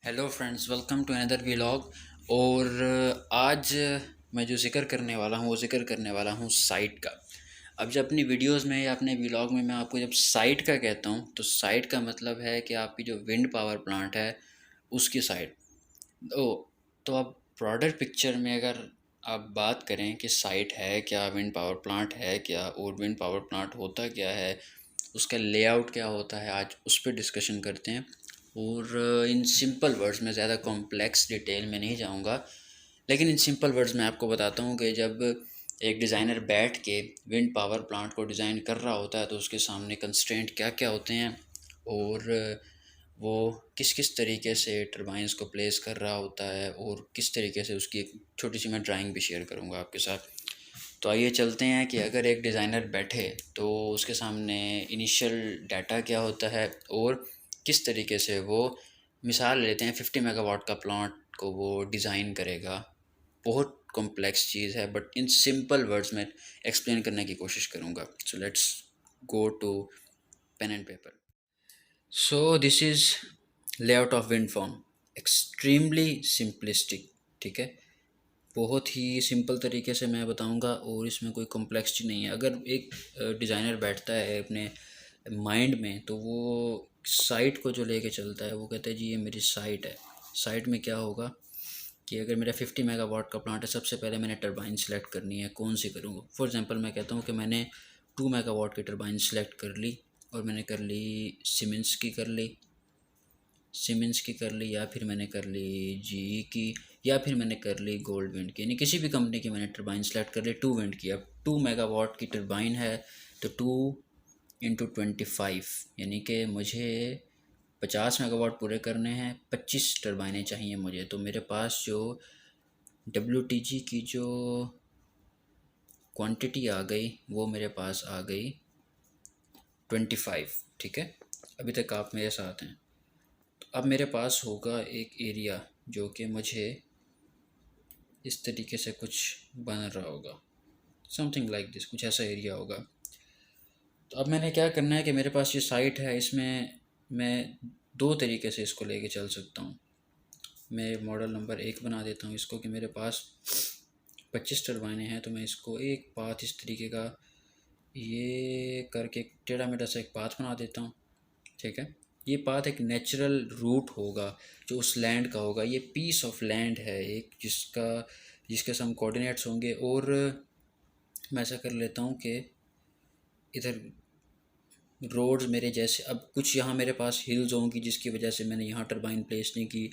Hello friends, welcome to another vlog. और आज मैं जो ज़िक्र करने वाला हूँ वो ज़िक्र करने वाला हूँ साइट का। अब जब अपनी वीडियोस में या अपने व्लॉग में मैं आपको जब साइट का कहता हूँ तो साइट का मतलब है कि आपकी जो विंड पावर प्लांट है उसकी साइट। ओ तो अब ब्रॉडर पिक्चर में अगर आप बात करें कि साइट है क्या, विंड पावर प्लांट है क्या और विंड पावर प्लांट होता क्या है, उसका लेआउट क्या होता है, आज उस पर डिस्कशन करते हैं। और इन सिंपल वर्ड्स में, ज़्यादा कॉम्प्लेक्स डिटेल में नहीं जाऊंगा, लेकिन इन सिंपल वर्ड्स में आपको बताता हूँ कि जब एक डिज़ाइनर बैठ के विंड पावर प्लांट को डिज़ाइन कर रहा होता है तो उसके सामने कंस्ट्रेंट क्या क्या होते हैं और वो किस किस तरीके से टरबाइंस को प्लेस कर रहा होता है और किस तरीके से उसकी एक छोटी सी मैं ड्राइंग भी शेयर करूँगा आपके साथ। तो आइए चलते हैं कि अगर एक डिज़ाइनर बैठे तो उसके सामने इनिशियल डाटा क्या होता है और किस तरीके से वो, मिसाल लेते हैं 50 मेगावाट का प्लांट को वो डिज़ाइन करेगा। बहुत कॉम्प्लेक्स चीज़ है बट इन सिंपल वर्ड्स में एक्सप्लेन करने की कोशिश करूँगा। So let's go to pen and paper. So this is layout of wind farm, extremely simplistic. ठीक है, बहुत ही सिंपल तरीके से मैं बताऊंगा और इसमें कोई कॉम्प्लेक्सिटी नहीं है। अगर एक डिज़ाइनर बैठता है अपने माइंड में तो वो साइट को जो लेके चलता है वो कहता है जी ये मेरी साइट है। साइट में क्या होगा कि अगर मेरा 50 मेगावाट का प्लांट है, सबसे पहले मैंने टरबाइन सेलेक्ट करनी है। कौन सी करूँगा? फॉर एग्जांपल मैं कहता हूँ कि मैंने 2 मेगावाट की टरबाइन सेलेक्ट कर ली और मैंने कर ली सीमेंस की कर ली या फिर मैंने कर ली जीई की या फिर मैंने कर ली गोल्ड विंड की, यानी किसी भी कंपनी की मैंने टरबाइन सेलेक्ट कर ली 2 विंड की। अब 2 मेगावाट की टरबाइन है तो 2 × 25, यानी कि मुझे 50 मेगावाट पूरे करने हैं, 25 टरबाइनें चाहिए मुझे। तो मेरे पास जो WTG की जो क्वांटिटी आ गई वो मेरे पास आ गई 25। ठीक है, अभी तक आप मेरे साथ हैं। तो अब मेरे पास होगा एक एरिया जो कि मुझे इस तरीके से कुछ बन रहा होगा, समथिंग लाइक दिस, कुछ ऐसा एरिया होगा। तो अब मैंने क्या करना है कि मेरे पास ये साइट है, इसमें मैं दो तरीके से इसको लेके चल सकता हूँ। मैं मॉडल नंबर 1 बना देता हूँ इसको कि मेरे पास 25 टरबाइनें हैं, तो मैं इसको एक पाथ इस तरीके का ये करके टेढ़ा मेढ़ा सा एक पाथ बना देता हूँ। ठीक है, ये पाथ एक नेचुरल रूट होगा जो उस लैंड का होगा। ये पीस ऑफ लैंड है एक, जिसके सम कोऑर्डिनेट्स होंगे। और मैं ऐसा कर लेता हूँ कि इधर रोड्स मेरे जैसे, अब कुछ यहाँ मेरे पास हिल्स होंगी जिसकी वजह से मैंने यहाँ टरबाइन प्लेस नहीं की,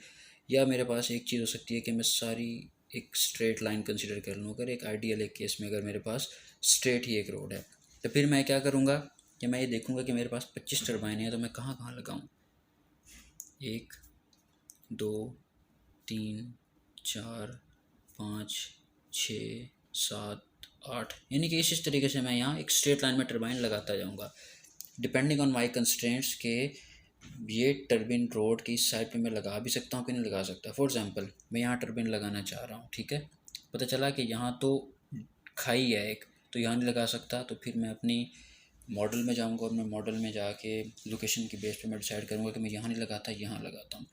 या मेरे पास एक चीज़ हो सकती है कि मैं सारी एक स्ट्रेट लाइन कंसिडर कर लूँ। अगर एक आइडियल एक केस में अगर मेरे पास स्ट्रेट ही एक रोड है तो फिर मैं क्या करूँगा कि मैं ये देखूँगा कि मेरे पास 25 टरबाइन है तो मैं कहाँ कहाँ लगाऊँ। 1 2 3 4 5 6 7 8, यानी कि इस तरीके से मैं यहाँ एक स्ट्रेट लाइन में टरबाइन लगाता जाऊँगा डिपेंडिंग ऑन माई कंस्ट्रेंट्स के ये टर्बिन रोड की इस साइड पे मैं लगा भी सकता हूँ कि नहीं लगा सकता। फॉर एग्जांपल मैं यहाँ टर्बिन लगाना चाह रहा हूँ। ठीक है, पता चला कि यहाँ तो खाई है एक, तो यहाँ नहीं लगा सकता। तो फिर मैं अपनी मॉडल में जाऊँगा और मैं मॉडल में जाके लोकेशन की बेस पे मैं डिसाइड करूँगा कि मैं यहाँ नहीं लगाता, यहाँ लगाता हूँ।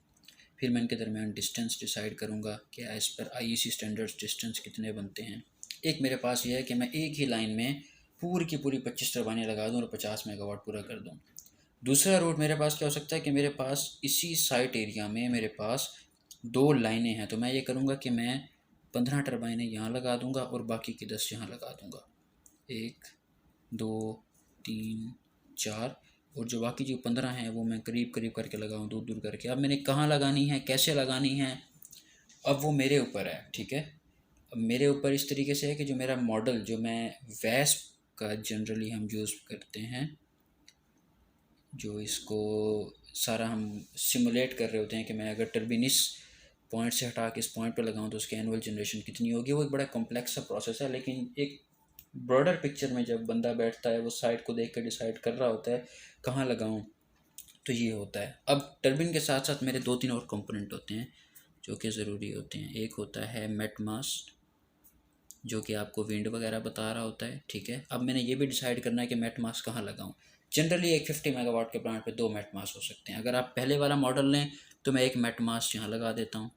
फिर मैं इनके दरमियान डिस्टेंस डिसाइड करूँगा कि as per IEC standards distance कितने बनते हैं। एक मेरे पास ये है कि मैं एक ही लाइन में पूरी की पूरी 25 टरबाइनें लगा दूँ और 50 मेगावाट पूरा कर दूँ। दूसरा रूट मेरे पास क्या हो सकता है कि मेरे पास इसी साइट एरिया में मेरे पास दो लाइनें हैं, तो मैं ये करूँगा कि मैं 15 टरबाइनें यहाँ लगा दूँगा और बाकी की 10 यहाँ लगा दूँगा। 1 2 3 4, और जो बाकी जो 15 हैं वो मैं करीब करीब करके लगाऊँ, दूर दूर करके। अब मैंने कहाँ लगानी है, कैसे लगानी है, अब वो मेरे ऊपर है। ठीक है, अब मेरे ऊपर इस तरीके से है कि जो मेरा मॉडल, जो मैं वेस्प का जनरली हम यूज़ करते हैं, जो इसको सारा हम सिमुलेट कर रहे होते हैं कि मैं अगर टर्बिन इस पॉइंट से हटा के इस पॉइंट पे लगाऊं तो उसकी एनुअल जनरेशन कितनी होगी। वो एक बड़ा कॉम्प्लेक्स सा प्रोसेस है, लेकिन एक ब्रॉडर पिक्चर में जब बंदा बैठता है वो साइट को देख कर डिसाइड कर रहा होता है कहाँ लगाऊं, तो ये होता है। अब टर्बिन के साथ साथ मेरे 2 3 और कंपोनेंट होते हैं जो कि ज़रूरी होते हैं। एक होता है मेट मास्ट जो कि आपको विंड वगैरह बता रहा होता है। ठीक है, अब मैंने ये भी डिसाइड करना है कि मेट मास कहाँ लगाऊं। जनरली एक 50 मेगावाट के प्लांट पे 2 मेट मास हो सकते हैं। अगर आप पहले वाला मॉडल लें तो मैं एक मेट मास्क यहाँ लगा देता हूँ,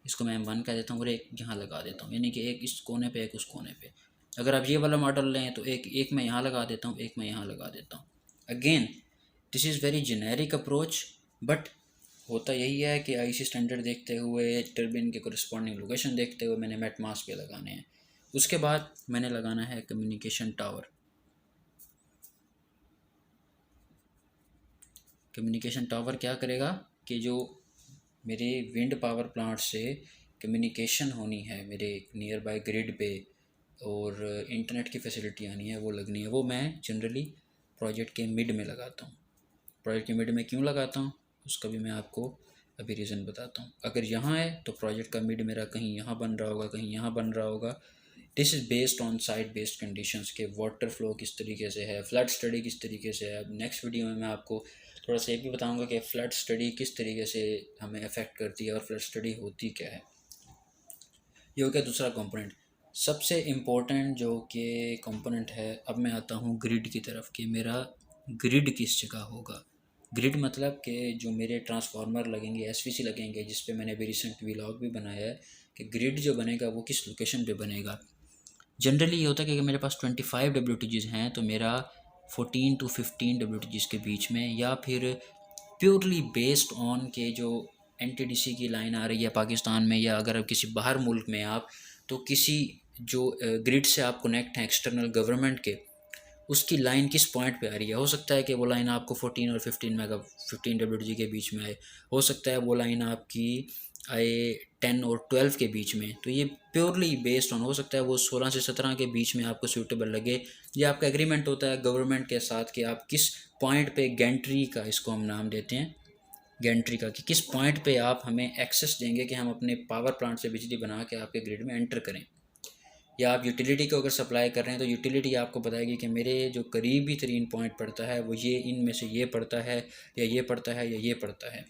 इसको मैं M1 कह देता हूँ, और एक यहाँ लगा देता हूँ, यानी कि एक इस कोने पे एक उस कोने पे। अगर आप ये वाला मॉडल लें तो एक मैं यहाँ लगा देता हूँ, एक मैं यहाँ लगा देता हूँ। Again this is very generic approach, but होता यही है कि IEC स्टैंडर्ड देखते हुए, टर्बिन के कोरिस्पॉन्डिंग लोकेशन देखते हुए मैंने मेट मास्क पे लगाने हैं। उसके बाद मैंने लगाना है कम्युनिकेशन टावर। कम्युनिकेशन टावर क्या करेगा कि जो मेरे विंड पावर प्लांट से कम्युनिकेशन होनी है मेरे नियर बाय ग्रिड पे, और इंटरनेट की फैसिलिटी आनी है, वो लगनी है, वो मैं जनरली प्रोजेक्ट के मिड में लगाता हूँ। प्रोजेक्ट के मिड में क्यों लगाता हूँ उसका भी मैं आपको अभी रीज़न बताता हूँ। अगर यहाँ है तो प्रोजेक्ट का मिड मेरा कहीं यहाँ बन रहा होगा, कहीं यहाँ बन रहा होगा। This is based on site based conditions के वाटर फ्लो किस तरीके से है, फ्लड स्टडी किस तरीके से है। अब नेक्स्ट वीडियो में मैं आपको थोड़ा सा ये भी बताऊंगा कि फ्लड स्टडी किस तरीके से हमें अफेक्ट करती है और फ्लड स्टडी होती क्या है। ये हो गया दूसरा कंपोनेंट। सबसे इम्पोर्टेंट जो कि कंपोनेंट है, अब मैं आता हूँ ग्रिड की तरफ कि मेरा ग्रिड किस जगह होगा। ग्रिड मतलब कि जो मेरे ट्रांसफार्मर लगेंगे, SVC लगेंगे, जिस पे मैंने अभी रिसेंट व्लॉग भी बनाया है कि ग्रिड जो बनेगा वो किस लोकेशन पे बनेगा। जनरली ये होता है कि अगर मेरे पास 25 WTGs हैं तो मेरा 14 to 15 WTGs के बीच में, या फिर प्योरली बेस्ड ऑन के जो NTDC की लाइन आ रही है पाकिस्तान में, या अगर किसी बाहर मुल्क में आप, तो किसी जो ग्रिड से आप कनेक्ट हैं एक्सटर्नल गवर्नमेंट के, उसकी लाइन किस पॉइंट पे आ रही है। हो सकता है कि वो लाइन आपको 14 और 15 WTG के बीच में आए, हो सकता है वो लाइन आपकी आए 10 और 12 के बीच में। तो ये प्योरली बेस्ड ऑन, हो सकता है वो 16 से 17 के बीच में आपको सूटेबल लगे। ये आपका एग्रीमेंट होता है गवर्नमेंट के साथ कि आप किस पॉइंट पे, गेंट्री का इसको हम नाम देते हैं, गेंट्री का, कि किस पॉइंट पे आप हमें एक्सेस देंगे कि हम अपने पावर प्लांट से बिजली बना के आपके ग्रिड में एंटर करें। या आप यूटिलिटी को अगर सप्लाई कर रहे हैं तो यूटिलिटी आपको बताएगी कि मेरे जो करीबी तरीन पॉइंट पड़ता है वो ये, इनमें से ये पड़ता है, या ये पड़ता है, या ये पड़ता है।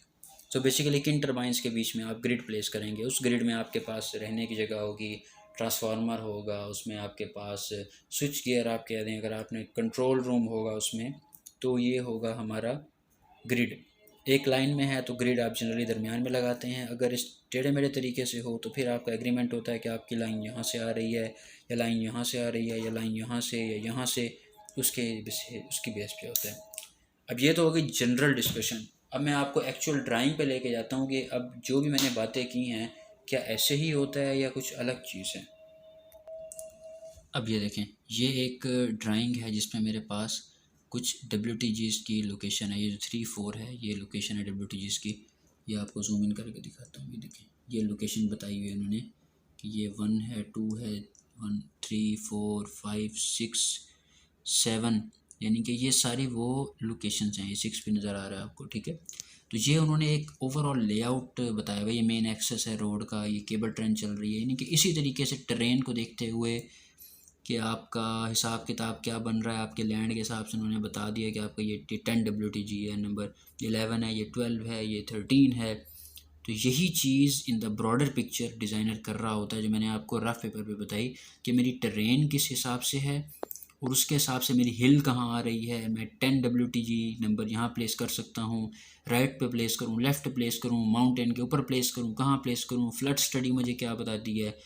सो बेसिकली किन टरबाइंस के बीच में आप ग्रिड प्लेस करेंगे। उस ग्रिड में आपके पास रहने की जगह होगी, ट्रांसफार्मर होगा, उसमें आपके पास स्विच गियर आप कह दें, अगर आपने कंट्रोल रूम होगा उसमें, तो ये होगा हमारा ग्रिड। एक लाइन में है तो ग्रिड आप जनरली दरमियान में लगाते हैं। अगर इस टेढ़े मेढ़े तरीके से हो तो फिर आपका एग्रीमेंट होता है कि आपकी लाइन यहाँ से आ रही है, या लाइन यहाँ से आ रही है, या लाइन यहाँ से, या यहाँ से, उसकी बेस पे होता है। अब ये तो हो गई जनरल डिस्कशन। अब मैं आपको एक्चुअल ड्राइंग पे लेके जाता हूँ कि अब जो भी मैंने बातें की हैं क्या ऐसे ही होता है या कुछ अलग चीज़ है। अब ये देखें, ये एक ड्राइंग है जिसमें मेरे पास कुछ WTGs की लोकेशन है। ये जो 3 4 है ये लोकेशन है WTGs की। ये आपको जूम इन करके दिखाता हूँ। ये देखें, ये लोकेशन बताई हुई है उन्होंने कि ये 1 है, 2 है, 1 3 4 5 6 7, यानी कि ये सारी वो लोकेशंस हैं। ये 6 भी नज़र आ रहा है आपको, ठीक है। तो ये उन्होंने एक ओवरऑल लेआउट बताया हुआ। ये मेन एक्सेस है रोड का, ये केबल ट्रेन चल रही है, यानी कि इसी तरीके से ट्रेन को देखते हुए कि आपका हिसाब किताब क्या बन रहा है आपके लैंड के हिसाब से उन्होंने बता दिया कि आपका ये 10 WTG है, नंबर 11 है, ये 12 है, ये 13 है। तो यही चीज़ in the broader picture designer कर रहा होता है, जो मैंने आपको रफ पेपर पे बताई कि मेरी ट्रेन किस हिसाब से है और उसके हिसाब से मेरी हिल कहाँ आ रही है। मैं 10 WTG नंबर यहाँ प्लेस कर सकता हूँ, राइट पे प्लेस करूँ, लेफ़्ट प्लेस करूँ, माउंटेन के ऊपर प्लेस करूँ, कहाँ प्लेस करूँ, फ्लड स्टडी मुझे क्या बताती है।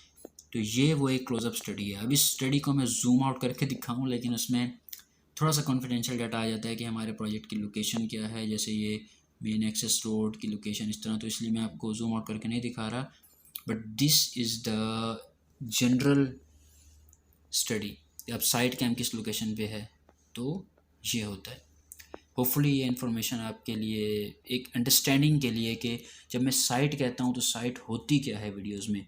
तो ये वो एक क्लोजअप स्टडी है। अब इस स्टडी को मैं जूम आउट करके दिखाऊँ, लेकिन उसमें थोड़ा सा कॉन्फिडेंशियल डाटा आ जाता है कि हमारे प्रोजेक्ट की लोकेशन क्या है, जैसे ये मेन एक्सेस रोड की लोकेशन इस तरह, तो इसलिए मैं आपको जूम आउट करके नहीं दिखा रहा। But this is the general study. अब साइट कैम किस लोकेशन पे है, तो ये होता है। होपफुली ये इन्फॉर्मेशन आपके लिए एक अंडरस्टैंडिंग के लिए कि जब मैं साइट कहता हूँ तो साइट होती क्या है वीडियोस में,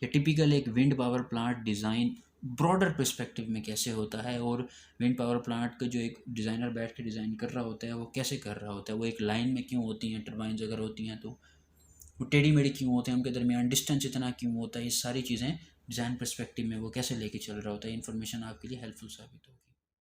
या टिपिकल एक wind power plant design broader perspective में कैसे होता है, और विंड पावर प्लांट का जो एक डिज़ाइनर बैठ के डिज़ाइन कर रहा होता है वो कैसे कर रहा होता है। वो एक लाइन में क्यों होती हैं टर्बाइंस, अगर होती हैं तो वो टेढ़ी मेढ़ी क्यों होते हैं, उनके दरमियान डिस्टेंस इतना क्यों होता है। ये सारी चीज़ें डिज़ाइन पर्सपेक्टिव में वो कैसे लेके चल रहा होता है। इन्फॉर्मेशन आपके लिए हेल्पफुल साबित होगी।